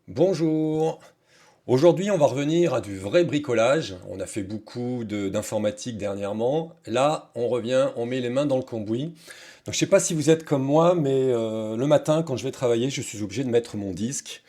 Bonjour. Aujourd'hui, on va revenir à du vrai bricolage. On a fait beaucoup d'informatique dernièrement. Là, on revient, on met les mains dans le cambouis. Donc, je sais pas si vous êtes comme moi, mais le matin, quand je vais travailler, je suis obligé de mettre mon disque.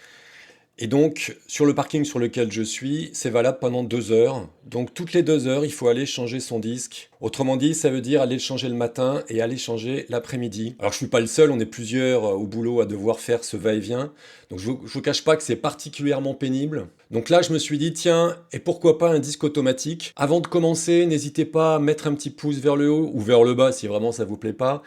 Et donc, sur le parking sur lequel je suis, c'est valable pendant 2 heures. Donc, toutes les 2 heures, il faut aller changer son disque. Autrement dit, ça veut dire aller le changer le matin et aller changer l'après-midi. Alors, je suis pas le seul, on est plusieurs au boulot à devoir faire ce va-et-vient. Donc, je vous cache pas que c'est particulièrement pénible. Donc là, je me suis dit, tiens, et pourquoi pas un disque automatique? Avant de commencer, n'hésitez pas à mettre un petit pouce vers le haut ou vers le bas si vraiment ça vous plaît pas,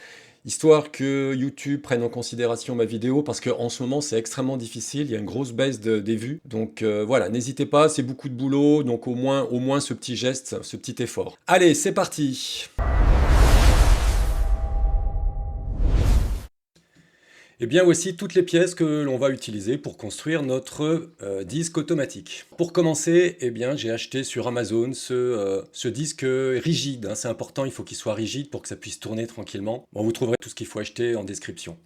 histoire que YouTube prenne en considération ma vidéo, parce qu'en ce moment c'est extrêmement difficile, il y a une grosse baisse des vues. Donc voilà, n'hésitez pas, c'est beaucoup de boulot, donc au moins ce petit geste, ce petit effort. Allez, c'est parti! Et bien voici toutes les pièces que l'on va utiliser pour construire notre disque automatique. Pour commencer, eh bien, j'ai acheté sur Amazon ce disque rigide, hein. C'est important, il faut qu'il soit rigide pour que ça puisse tourner tranquillement. Bon, vous trouverez tout ce qu'il faut acheter en description.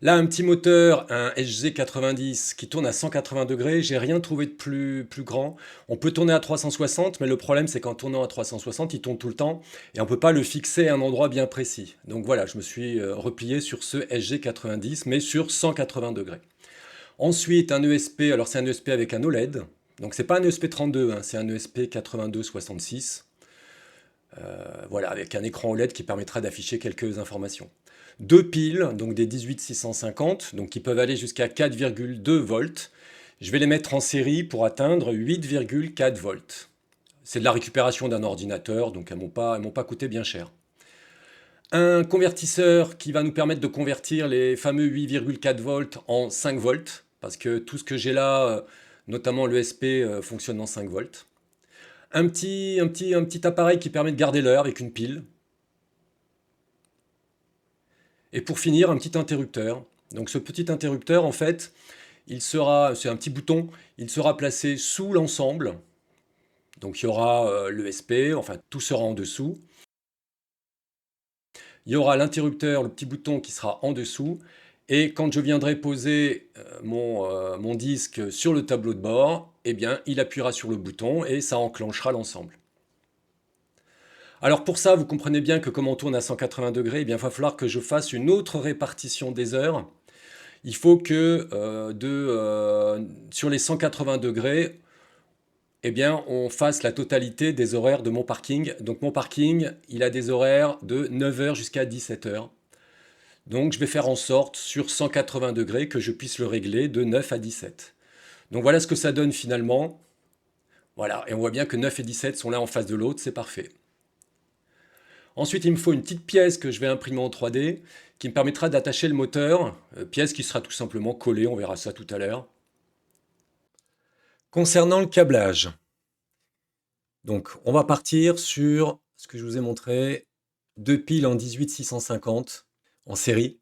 Là, un petit moteur, un SG90 qui tourne à 180 degrés. J'ai rien trouvé de plus grand. On peut tourner à 360, mais le problème c'est qu'en tournant à 360, il tourne tout le temps et on ne peut pas le fixer à un endroit bien précis. Donc voilà, je me suis replié sur ce SG90, mais sur 180 degrés. Ensuite, un ESP, alors c'est un ESP avec un OLED. Donc c'est pas un ESP32, hein, c'est un ESP 8266. Voilà, avec un écran OLED qui permettra d'afficher quelques informations. Deux piles, donc des 18650, donc qui peuvent aller jusqu'à 4,2 volts. Je vais les mettre en série pour atteindre 8,4 volts. C'est de la récupération d'un ordinateur, donc elles m'ont pas coûté bien cher. Un convertisseur qui va nous permettre de convertir les fameux 8,4 volts en 5 volts, parce que tout ce que j'ai là, notamment l'ESP, fonctionne en 5 volts. Un petit appareil qui permet de garder l'heure avec une pile. Et pour finir, un petit interrupteur. Donc ce petit interrupteur, en fait, c'est un petit bouton, il sera placé sous l'ensemble. Donc il y aura l'ESP, enfin tout sera en dessous. Il y aura l'interrupteur, le petit bouton qui sera en dessous. Et quand je viendrai poser mon disque sur le tableau de bord, eh bien, il appuiera sur le bouton et ça enclenchera l'ensemble. Alors pour ça, vous comprenez bien que comme on tourne à 180 degrés, eh bien, il va falloir que je fasse une autre répartition des heures. Il faut que sur les 180 degrés, eh bien, on fasse la totalité des horaires de mon parking. Donc mon parking, il a des horaires de 9 heures jusqu'à 17 heures. Donc je vais faire en sorte, sur 180 degrés, que je puisse le régler de 9 à 17. Donc voilà ce que ça donne finalement. Voilà, et on voit bien que 9 et 17 sont l'un en face de l'autre, c'est parfait. Ensuite, il me faut une petite pièce que je vais imprimer en 3D, qui me permettra d'attacher le moteur, pièce qui sera tout simplement collée, on verra ça tout à l'heure. Concernant le câblage, donc on va partir sur ce que je vous ai montré, deux piles en 18650 en série.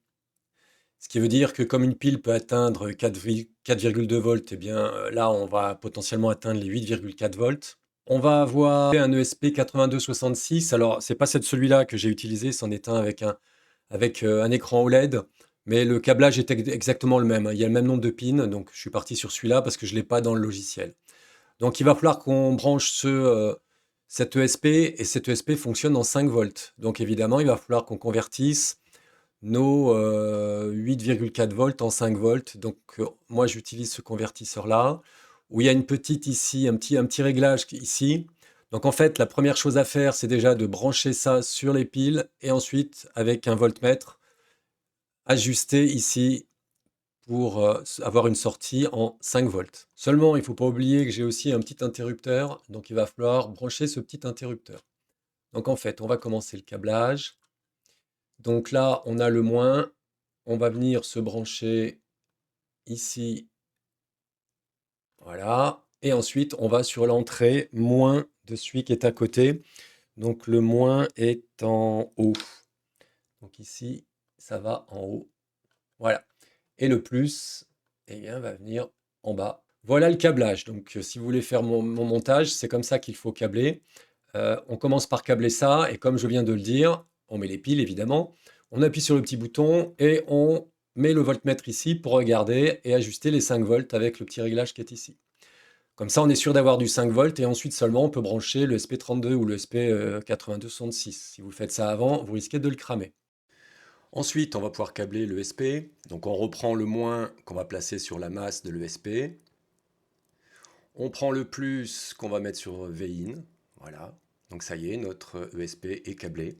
Ce qui veut dire que comme une pile peut atteindre 4,2 volts, eh bien là on va potentiellement atteindre les 8,4 volts. On va avoir un ESP 8266. Alors c'est pas celui-là que j'ai utilisé, c'en est un avec un écran OLED, mais le câblage est exactement le même, hein. Il y a le même nombre de pins, donc je suis parti sur celui-là parce que je l'ai pas dans le logiciel. Donc il va falloir qu'on branche cet ESP, et cet ESP fonctionne en 5 volts. Donc évidemment il va falloir qu'on convertisse nos 8,4 volts en 5 volts. Donc moi j'utilise ce convertisseur-là, où il y a une petite ici, un petit réglage ici. Donc en fait, la première chose à faire, c'est déjà de brancher ça sur les piles, et ensuite, avec un voltmètre, ajuster ici pour avoir une sortie en 5 volts. Seulement, il ne faut pas oublier que j'ai aussi un petit interrupteur, donc il va falloir brancher ce petit interrupteur. Donc en fait, on va commencer le câblage. Donc là, on a le moins. On va venir se brancher ici, voilà. Et ensuite, on va sur l'entrée moins de celui qui est à côté. Donc le moins est en haut. Donc ici, ça va en haut. Voilà. Et le plus, eh bien, va venir en bas. Voilà le câblage. Donc si vous voulez faire mon montage, c'est comme ça qu'il faut câbler. On commence par câbler ça, et comme je viens de le dire, on met les piles évidemment. On appuie sur le petit bouton et on met le voltmètre ici pour regarder et ajuster les 5 volts avec le petit réglage qui est ici. Comme ça, on est sûr d'avoir du 5 volts et ensuite seulement on peut brancher le SP32 ou le SP8266. Si vous faites ça avant, vous risquez de le cramer. Ensuite, on va pouvoir câbler le SP. Donc on reprend le moins qu'on va placer sur la masse de l'ESP. On prend le plus qu'on va mettre sur VIN. Voilà. Donc ça y est, notre ESP est câblé.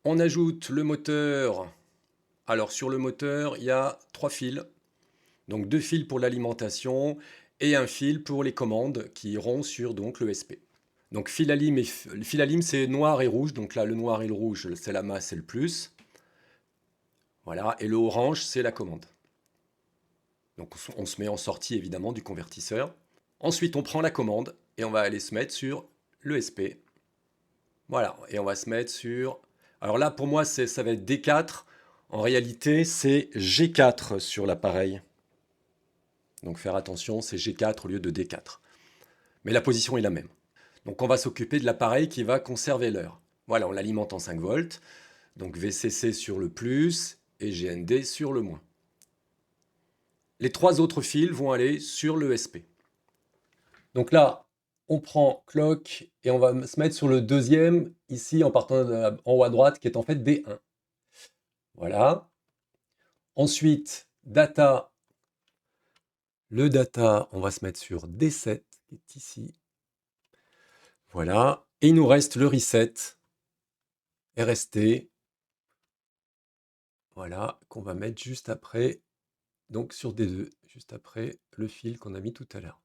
On ajoute le moteur. Alors sur le moteur, il y a 3 fils. Donc 2 fils pour l'alimentation et un fil pour les commandes qui iront sur donc l'ESP. Donc fil à lime, c'est noir et rouge. Donc là, le noir et le rouge, c'est la masse et le plus. Voilà. Et le orange, c'est la commande. Donc on se met en sortie évidemment du convertisseur. Ensuite, on prend la commande et on va aller se mettre sur l'ESP. Voilà. Et on va se mettre sur... Alors là, pour moi, ça va être D4. En réalité, c'est G4 sur l'appareil. Donc faire attention, c'est G4 au lieu de D4. Mais la position est la même. Donc on va s'occuper de l'appareil qui va conserver l'heure. Voilà, on l'alimente en 5 volts. Donc VCC sur le plus et GND sur le moins. Les 3 autres fils vont aller sur l'ESP. Donc là, on prend clock et on va se mettre sur le deuxième, ici en partant en haut à droite, qui est en fait D1. Voilà. Ensuite, data. Le data, on va se mettre sur D7, qui est ici. Voilà. Et il nous reste le reset, RST. Voilà, qu'on va mettre juste après, donc sur D2, juste après le fil qu'on a mis tout à l'heure.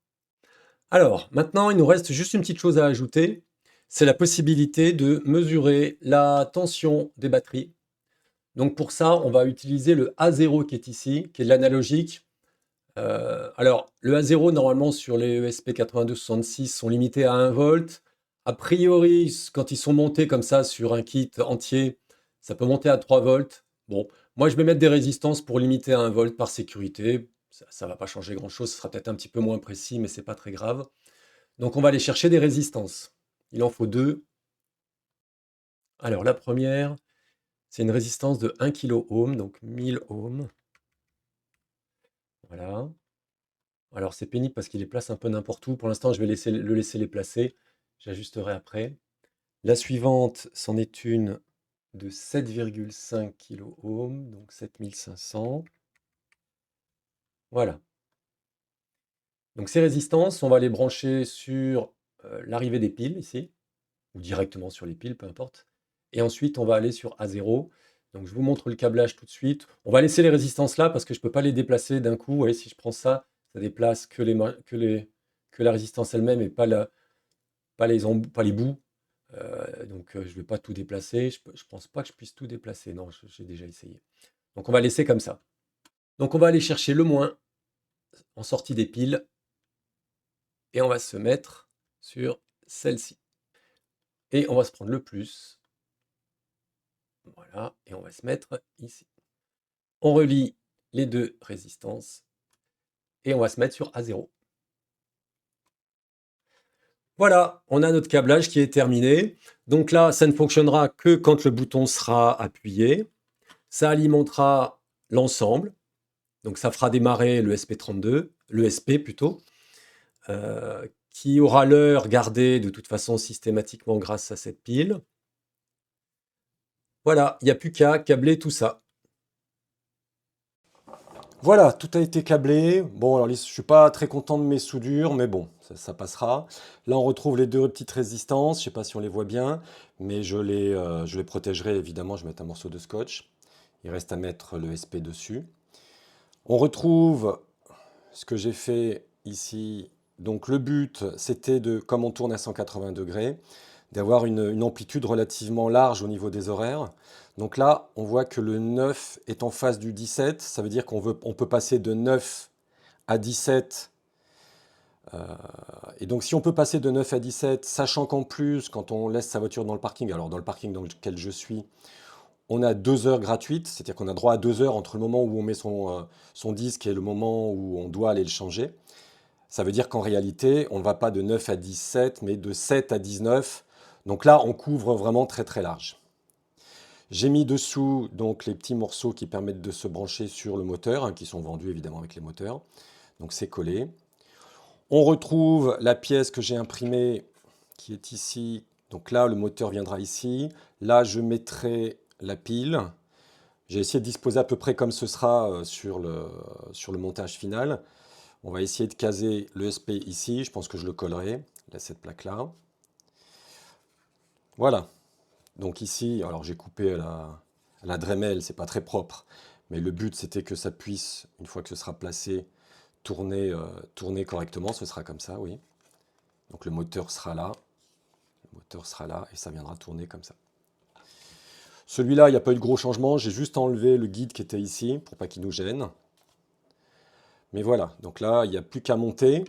Alors, maintenant, il nous reste juste une petite chose à ajouter, c'est la possibilité de mesurer la tension des batteries. Donc pour ça, on va utiliser le A0 qui est ici, qui est de l'analogique. Alors, le A0, normalement, sur les ESP8266 sont limités à 1 volt. A priori, quand ils sont montés comme ça sur un kit entier, ça peut monter à 3 volts. Bon, moi, je vais mettre des résistances pour limiter à 1 volt par sécurité. Ça ne va pas changer grand-chose, ce sera peut-être un petit peu moins précis, mais c'est pas très grave. Donc, on va aller chercher des résistances. Il en faut 2. Alors, la première, c'est une résistance de 1 kΩ, donc 1000 ohms. Voilà. Alors, c'est pénible parce qu'il les place un peu n'importe où. Pour l'instant, je vais le laisser les placer. J'ajusterai après. La suivante, c'en est une de 7,5 kΩ, donc 7500. Voilà. Donc, ces résistances, on va les brancher sur l'arrivée des piles, ici, ou directement sur les piles, peu importe. Et ensuite, on va aller sur A0. Donc, je vous montre le câblage tout de suite. On va laisser les résistances là parce que je ne peux pas les déplacer d'un coup. Vous voyez, si je prends ça, ça déplace que la résistance elle-même et pas les bouts. Donc, je ne vais pas tout déplacer. Je ne pense pas que je puisse tout déplacer. Non, j'ai déjà essayé. Donc, on va laisser comme ça. Donc, on va aller chercher le moins en sortie des piles et on va se mettre sur celle-ci. Et on va se prendre le plus. Voilà, et on va se mettre ici. On relie les deux résistances et on va se mettre sur A0. Voilà, on a notre câblage qui est terminé. Donc là, ça ne fonctionnera que quand le bouton sera appuyé. Ça alimentera l'ensemble. Donc ça fera démarrer le SP32, le SP plutôt, qui aura l'heure gardée de toute façon systématiquement grâce à cette pile. Voilà, il n'y a plus qu'à câbler tout ça. Voilà, tout a été câblé. Bon, alors je suis pas très content de mes soudures, mais bon, ça passera. Là, on retrouve les deux petites résistances. Je sais pas si on les voit bien, mais je les protégerai évidemment. Je vais mettre un morceau de scotch. Il reste à mettre le SP dessus. On retrouve ce que j'ai fait ici. Donc le but, c'était de, comme on tourne à 180 degrés, d'avoir une amplitude relativement large au niveau des horaires. Donc là, on voit que le 9 est en face du 17. Ça veut dire on peut passer de 9 à 17. Et donc si on peut passer de 9 à 17, sachant qu'en plus, quand on laisse sa voiture dans le parking, alors dans le parking dans lequel je suis, on a 2 heures gratuites, c'est-à-dire qu'on a droit à 2 heures entre le moment où on met son disque et le moment où on doit aller le changer. Ça veut dire qu'en réalité, on ne va pas de 9 à 17, mais de 7 à 19. Donc là, on couvre vraiment très très large. J'ai mis dessous donc les petits morceaux qui permettent de se brancher sur le moteur, hein, qui sont vendus évidemment avec les moteurs. Donc c'est collé. On retrouve la pièce que j'ai imprimée qui est ici. Donc là, le moteur viendra ici. Là, je mettrai la pile. J'ai essayé de disposer à peu près comme ce sera sur le montage final. On va essayer de caser l'ESP ici. Je pense que je le collerai, là, cette plaque-là. Voilà. Donc ici, alors j'ai coupé à la Dremel, c'est pas très propre. Mais le but, c'était que ça puisse, une fois que ce sera placé, tourner correctement. Ce sera comme ça, oui. Donc le moteur sera là. Le moteur sera là et ça viendra tourner comme ça. Celui-là, il n'y a pas eu de gros changement. J'ai juste enlevé le guide qui était ici pour pas qu'il nous gêne. Mais voilà, donc là, il n'y a plus qu'à monter.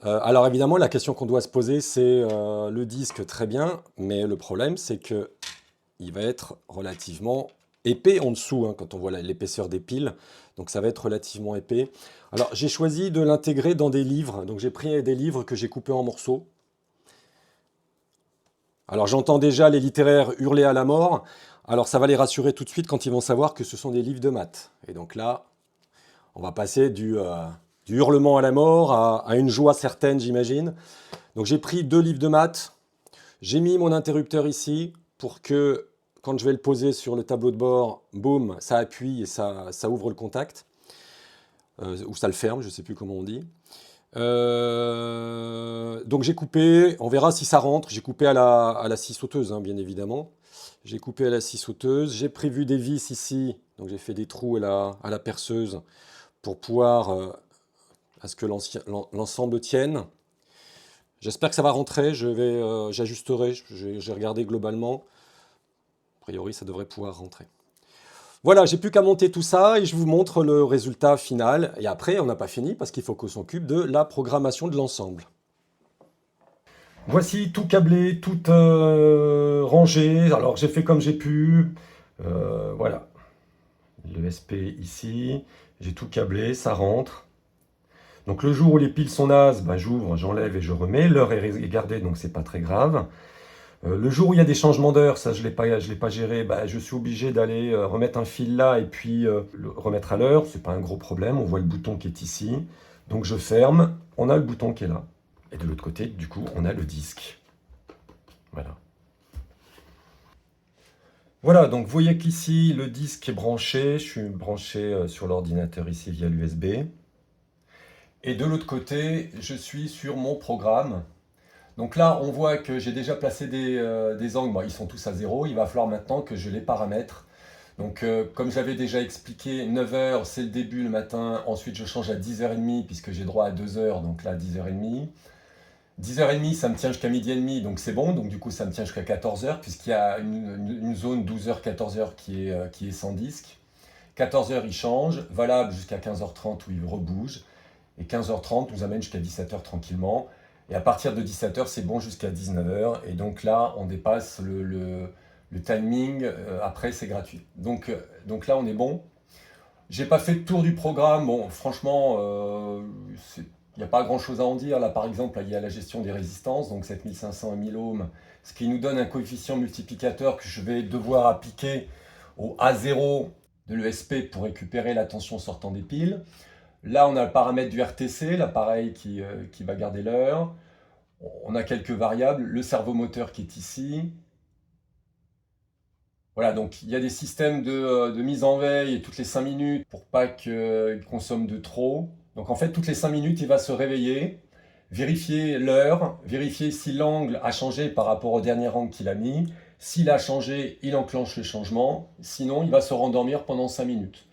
Alors évidemment, la question qu'on doit se poser, c'est le disque, très bien. Mais le problème, c'est que il va être relativement épais en dessous, hein, quand on voit l'épaisseur des piles. Donc ça va être relativement épais. Alors j'ai choisi de l'intégrer dans des livres. Donc j'ai pris des livres que j'ai coupés en morceaux. Alors j'entends déjà les littéraires hurler à la mort. Alors ça va les rassurer tout de suite quand ils vont savoir que ce sont des livres de maths. Et donc là, on va passer du hurlement à la mort à une joie certaine, j'imagine. Donc j'ai pris 2 livres de maths. J'ai mis mon interrupteur ici pour que quand je vais le poser sur le tableau de bord, boum, ça appuie et ça ouvre le contact. Ou ça le ferme, je ne sais plus comment on dit. Donc j'ai coupé, on verra si ça rentre. J'ai coupé à la scie sauteuse, hein, bien évidemment. J'ai coupé à la scie sauteuse. J'ai prévu des vis ici. Donc j'ai fait des trous à la perceuse pour pouvoir à ce que l'ensemble tienne. J'espère que ça va rentrer. J'ajusterai. J'ai regardé globalement. A priori, ça devrait pouvoir rentrer. Voilà, j'ai plus qu'à monter tout ça et je vous montre le résultat final. Et après, on n'a pas fini parce qu'il faut qu'on s'occupe de la programmation de l'ensemble. Voici tout câblé, tout rangé. Alors j'ai fait comme j'ai pu. Voilà, le SP ici. J'ai tout câblé, ça rentre. Donc le jour où les piles sont nazes, ben, j'ouvre, j'enlève et je remets. L'heure est gardée, donc c'est pas très grave. Le jour où il y a des changements d'heure, ça je l'ai pas géré, bah, je suis obligé d'aller remettre un fil là et puis le remettre à l'heure. C'est pas un gros problème, on voit le bouton qui est ici. Donc je ferme, on a le bouton qui est là. Et de l'autre côté, du coup, on a le disque. Voilà. Voilà, donc vous voyez qu'ici, le disque est branché. Je suis branché sur l'ordinateur ici via l'USB. Et de l'autre côté, je suis sur mon programme. Donc là, on voit que j'ai déjà placé des angles. Bon, ils sont tous à 0. Il va falloir maintenant que je les paramètre. Donc, comme j'avais déjà expliqué, 9 heures, c'est le début le matin. Ensuite, je change à 10h30 puisque j'ai droit à 2 heures. Donc là, 10h30. 10h30, ça me tient jusqu'à midi et demi. Donc c'est bon. Donc du coup, ça me tient jusqu'à 14h puisqu'il y a une zone 12h, 14h qui est sans disque. 14h, il change. Valable jusqu'à 15h30 où il rebouge. Et 15h30 nous amène jusqu'à 17h tranquillement. Et à partir de 17h, c'est bon jusqu'à 19h. Et donc là, on dépasse le timing. Après, c'est gratuit. Donc là, on est bon. J'ai pas fait le tour du programme. Bon, franchement, il n'y a pas grand-chose à en dire. Là, par exemple, il y a la gestion des résistances, donc 7500 et 1000 ohms, ce qui nous donne un coefficient multiplicateur que je vais devoir appliquer au A0 de l'ESP pour récupérer la tension sortant des piles. Là, on a le paramètre du RTC, l'appareil qui va garder l'heure. On a quelques variables, le servomoteur qui est ici. Voilà, donc il y a des systèmes de mise en veille toutes les 5 minutes pour pas qu'il consomme de trop. Donc en fait, toutes les 5 minutes, il va se réveiller, vérifier l'heure, vérifier si l'angle a changé par rapport au dernier angle qu'il a mis. S'il a changé, il enclenche le changement. Sinon, il va se rendormir pendant 5 minutes.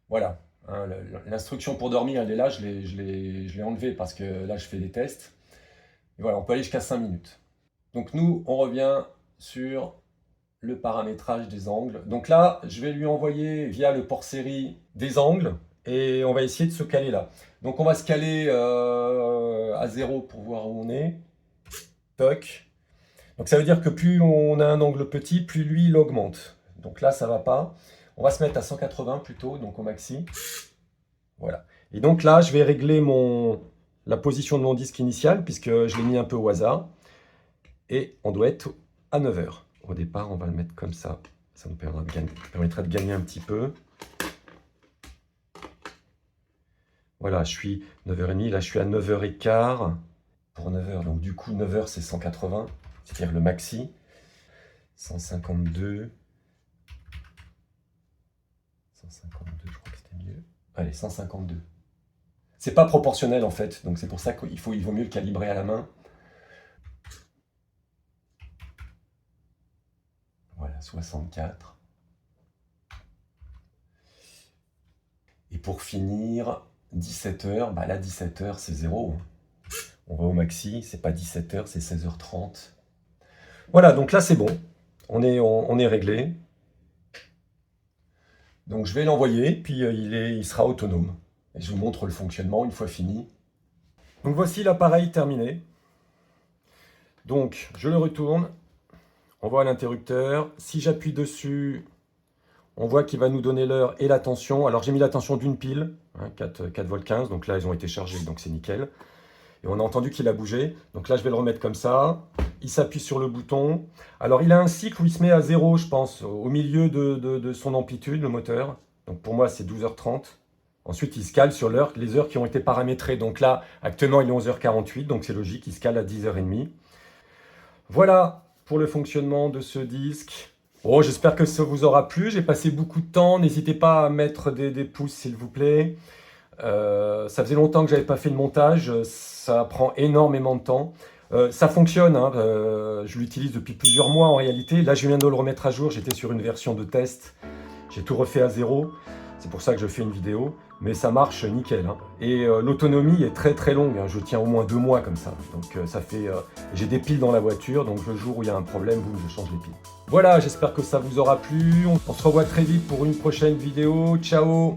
Voilà. Hein, l'instruction pour dormir, elle est là, je l'ai enlevée parce que là, je fais des tests. Et voilà, on peut aller jusqu'à 5 minutes. Donc nous, on revient sur le paramétrage des angles. Donc là, je vais lui envoyer via le port série des angles et on va essayer de se caler là. Donc on va se caler à 0 pour voir où on est. Toc. Donc ça veut dire que plus on a un angle petit, plus lui, il augmente. Donc là, ça va pas. On va se mettre à 180 plutôt, donc au maxi. Voilà. Et donc là, je vais régler la position de mon disque initial, puisque je l'ai mis un peu au hasard. Et on doit être à 9 heures. Au départ, on va le mettre comme ça. Ça nous permettra de gagner un petit peu. Voilà, je suis 9h30, là je suis à 9h15 pour 9h. Donc du coup, 9h c'est 180, c'est-à-dire le maxi. 152. 152, je crois que c'était mieux. Allez, 152. C'est pas proportionnel en fait, donc c'est pour ça qu'il vaut mieux le calibrer à la main. Voilà, 64. Et pour finir, 17h, bah là 17h c'est 0. On va au maxi, c'est pas 17h, c'est 16h30. Voilà, donc là c'est bon. On est réglé. Donc je vais l'envoyer, puis il sera autonome. Et je vous montre le fonctionnement une fois fini. Donc voici l'appareil terminé. Donc je le retourne. On voit l'interrupteur. Si j'appuie dessus, on voit qu'il va nous donner l'heure et la tension. Alors j'ai mis la tension d'une pile, 4,15 V, donc là ils ont été chargés, donc c'est nickel. Et on a entendu qu'il a bougé. Donc là je vais le remettre comme ça. Il s'appuie sur le bouton. Alors il a un cycle où il se met à 0, je pense, au milieu de son amplitude, le moteur. Donc pour moi c'est 12h30. Ensuite il se cale sur les heures qui ont été paramétrées. Donc là actuellement il est 11h48, donc c'est logique, il se cale à 10h30. Voilà pour le fonctionnement de ce disque. Oh, j'espère que ça vous aura plu. J'ai passé beaucoup de temps. N'hésitez pas à mettre des pouces, s'il vous plaît. Ça faisait longtemps que j'avais pas fait de montage. Ça prend énormément de temps. Ça fonctionne. Hein. Je l'utilise depuis plusieurs mois en réalité. Là, je viens de le remettre à jour. J'étais sur une version de test. J'ai tout refait à zéro. C'est pour ça que je fais une vidéo. Mais ça marche nickel. Hein. Et l'autonomie est très très longue. Hein. Je tiens au moins 2 mois comme ça. Donc ça fait... j'ai des piles dans la voiture. Donc le jour où il y a un problème, boum, je change les piles. Voilà, j'espère que ça vous aura plu. On se revoit très vite pour une prochaine vidéo. Ciao!